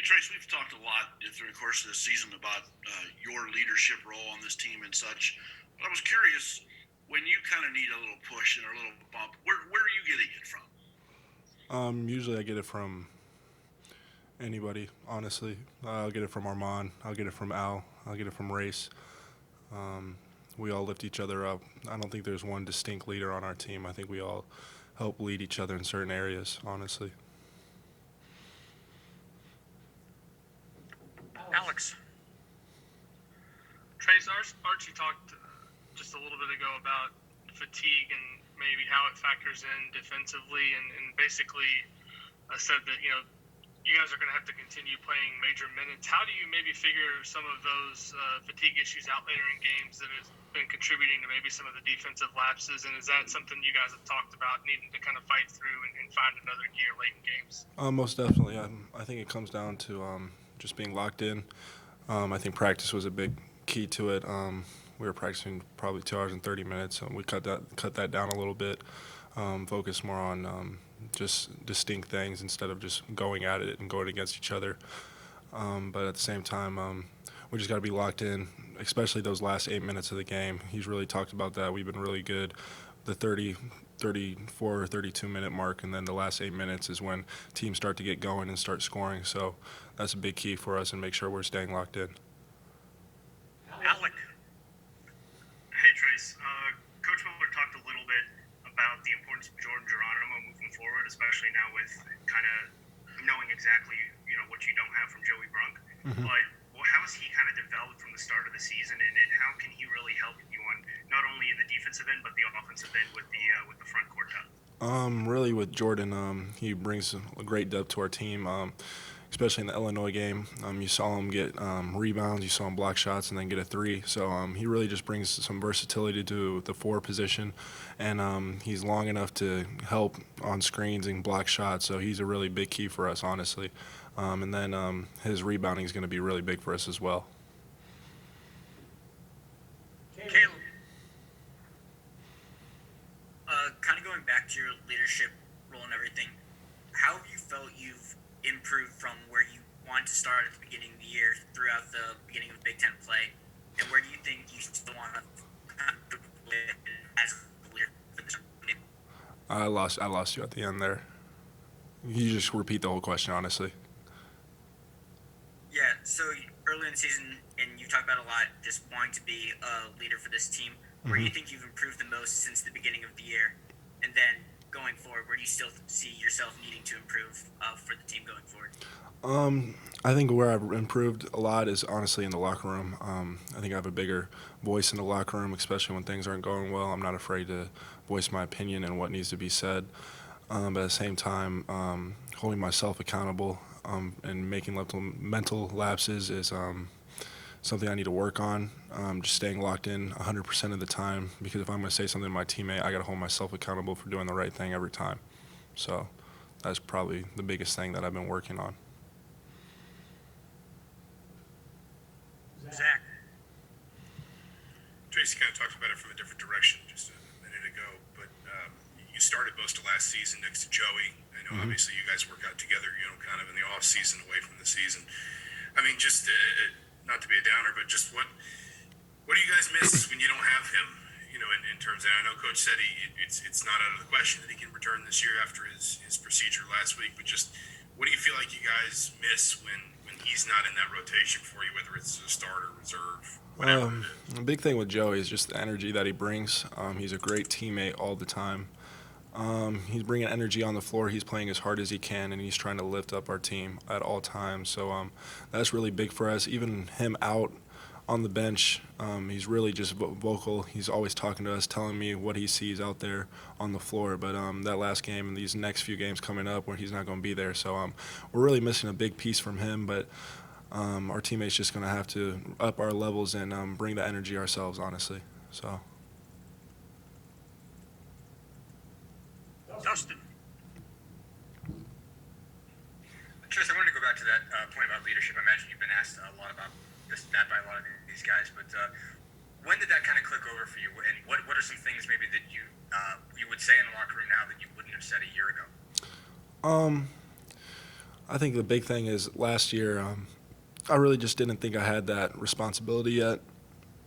Trayce, we've talked a lot through the course of the season about your leadership role on this team and such. But I was curious, when you kind of need a little push and a little bump, where are you getting it from? Usually I get it from anybody, honestly. I'll get it from Armand. I'll get it from Al. I'll get it from Race. We all lift each other up. I don't think there's one distinct leader on our team. I think we all help lead each other in certain areas, honestly. Alex. Trayce, Archie talked just a little bit ago about fatigue and maybe how it factors in defensively, and basically said that you guys are going to have to continue playing major minutes. How do you maybe figure some of those fatigue issues out later in games that has been contributing to maybe some of the defensive lapses? And is that something you guys have talked about needing to kind of fight through and find another gear late in games? Most definitely. I think it comes down to just being locked in. I think practice was a big key to it. We were practicing probably 2 hours and 30 minutes, and we cut that down a little bit. Focus more on just distinct things instead of just going at it and going against each other. But at the same time, we just got to be locked in, especially those last 8 minutes of the game. He's really talked about that. We've been really good. The 34 or 32-minute mark, and then the last 8 minutes is when teams start to get going and start scoring. So that's a big key for us, and make sure we're staying locked in. Alec. Hey, Trayce. Coach Miller talked a little bit about the importance of Jordan Geronimo moving forward, especially now with kind of knowing exactly what you don't have from Joey Brunk. Mm-hmm. But how has he kind of developed from the start of the season, and how can he really help you on not only the defensive end but the offensive end with the front court depth? Really with Jordan, he brings a great depth to our team. Especially in the Illinois game, you saw him get rebounds, you saw him block shots, and then get a three. So he really just brings some versatility to the 4 position, and he's long enough to help on screens and block shots. So he's a really big key for us, honestly. And then his rebounding is going to be really big for us as well. Caleb. Kind of going back to your leadership role and everything, how have you felt you've improved from where you wanted to start at the beginning of the year throughout the beginning of Big Ten play, and where do you think you still want to as a leader for this team? I lost you at the end there. You just repeat the whole question, honestly. Yeah, so early in the season, and you talked about a lot, just wanting to be a leader for this team. Where do you think you've improved the most since the beginning of the year? And then going forward, where do you still see yourself needing to improve for the team going forward? I think where I've improved a lot is honestly in the locker room. I think I have a bigger voice in the locker room, especially when things aren't going well. I'm not afraid to voice my opinion and what needs to be said. But at the same time, holding myself accountable and making mental lapses is something I need to work on. Just staying locked in 100% of the time, because if I'm going to say something to my teammate, I got to hold myself accountable for doing the right thing every time. So that's probably the biggest thing that I've been working on. Zach. Trayce kind of talked about it from a different direction just a minute ago, but you started most of last season next to Joey. I know obviously you guys work out together, kind of in the off season, away from the season. I mean, just not to be a downer, but just what do you guys miss when you don't have him? In terms of, I know Coach said it's not out of the question that he can return this year after his procedure last week, but just what do you feel like you guys miss when he's not in that rotation for you, whether it's a starter, reserve, whatever? The big thing with Joey is just the energy that he brings. He's a great teammate all the time. He's bringing energy on the floor. He's playing as hard as he can, and he's trying to lift up our team at all times. So that's really big for us. Even him out on the bench, he's really just vocal. He's always talking to us, telling me what he sees out there on the floor. But that last game and these next few games coming up where he's not going to be there. So we're really missing a big piece from him. But our teammates just going to have to up our levels and bring the energy ourselves, honestly. So. Dustin. Trayce, I wanted to go back to that point about leadership. I imagine you've been asked a lot about that by a lot of these guys, but when did that kind of click over for you? And what are some things maybe that you would say in the locker room now that you wouldn't have said a year ago? I think the big thing is last year, I really just didn't think I had that responsibility yet.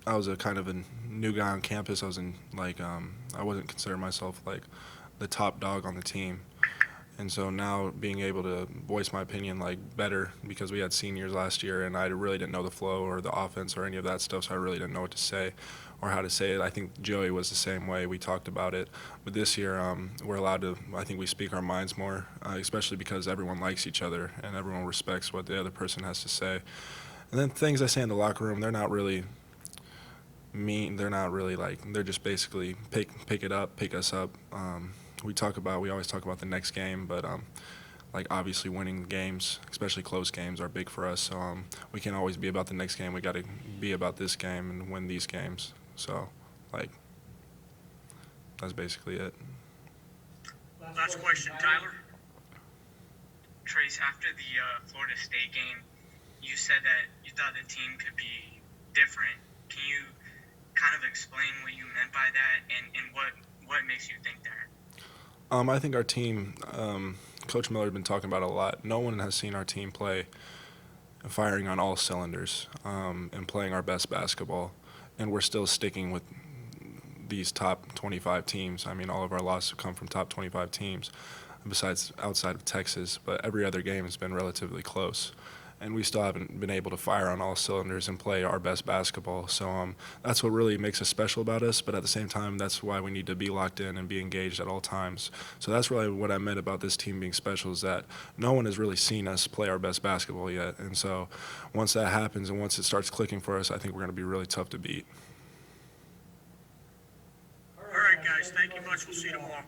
I was a kind of a new guy on campus. I wasn't considering myself like the top dog on the team. And so now being able to voice my opinion like better because we had seniors last year and I really didn't know the flow or the offense or any of that stuff, so I really didn't know what to say or how to say it. I think Joey was the same way. We talked about it. But this year we're allowed to, I think we speak our minds more, especially because everyone likes each other and everyone respects what the other person has to say. And then things I say in the locker room, they're not really mean. They're not really they're just basically pick it up, pick us up. We always talk about the next game, but obviously winning games, especially close games, are big for us. So we can't always be about the next game. We got to be about this game and win these games. So that's basically it. Last question, Tyler. Trayce, after the Florida State game, you said that you thought the team could be different. Can you kind of explain what you meant by that and what makes you think that? I think our team, Coach Miller has been talking about it a lot. No one has seen our team play firing on all cylinders and playing our best basketball. And we're still sticking with these top 25 teams. I mean, all of our losses have come from top 25 teams, besides outside of Texas. But every other game has been relatively close. And we still haven't been able to fire on all cylinders and play our best basketball. So that's what really makes us special about us. But at the same time, that's why we need to be locked in and be engaged at all times. So that's really what I meant about this team being special, is that no one has really seen us play our best basketball yet. And so once that happens and once it starts clicking for us, I think we're going to be really tough to beat. All right, guys. Thank you much. We'll see you tomorrow.